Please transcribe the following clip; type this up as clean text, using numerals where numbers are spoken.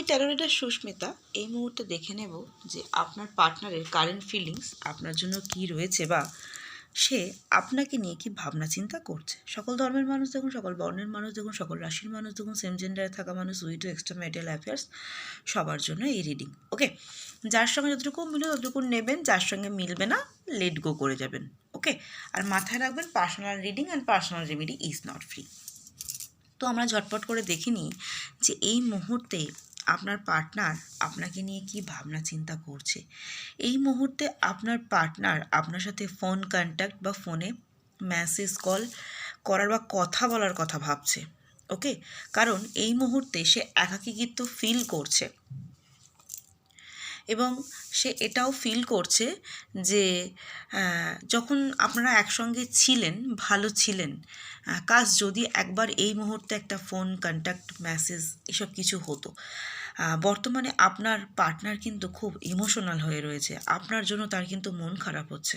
আমি taro reader Susmita. এই মুহূর্তে দেখে নেব যে আপনার পার্টনারের কারেন্ট ফিলিংস আপনার জন্য কি রয়েছে, বা সে আপনাকে নিয়ে কি ভাবনা চিন্তা করছে। সকল ধর্মের মানুষ দেখুন, সকল বর্ণের মানুষ দেখুন, সকল রাশির মানুষ দেখুন, সেম জেন্ডারে থাকা মানুষ, উইথ এক্সট্রা ম্যারিটাল অ্যাফেয়ার্স, সবার জন্য এই রিডিং। ওকে, যার সঙ্গে যতটুকু মিলবে ততটুকু নেবেন, যার সঙ্গে মিলবে না লেট গো করে যাবেন। ওকে, আর মাথায় রাখবেন personal reading and personal remedy is not free. তো আমরা ঝটপট করে দেখে নিই যে এই মুহূর্তে আপনার পার্টনার আপনাকে নিয়ে কি ভাবনা চিন্তা করছে। এই মুহূর্তে আপনার পার্টনার আপনার সাথে ফোন কন্ট্যাক্ট বা ফোনে মেসেজ কল করার বা কথা বলার কথা ভাবছে। ওকে, কারণ এই মুহূর্তে সে একাকিত্ব ফিল করছে এবং সে এটাও ফিল করছে যে যখন আপনারা একসঙ্গে ছিলেন, ভালো ছিলেন, কাজ যদি একবার এই মুহূর্তে একটা ফোন কন্ট্যাক্ট মেসেজ এসব কিছু হতো। বর্তমানে আপনার পার্টনার কিন্তু খুব ইমোশনাল হয়ে রয়েছে, আপনার জন্য তার কিন্তু মন খারাপ হচ্ছে।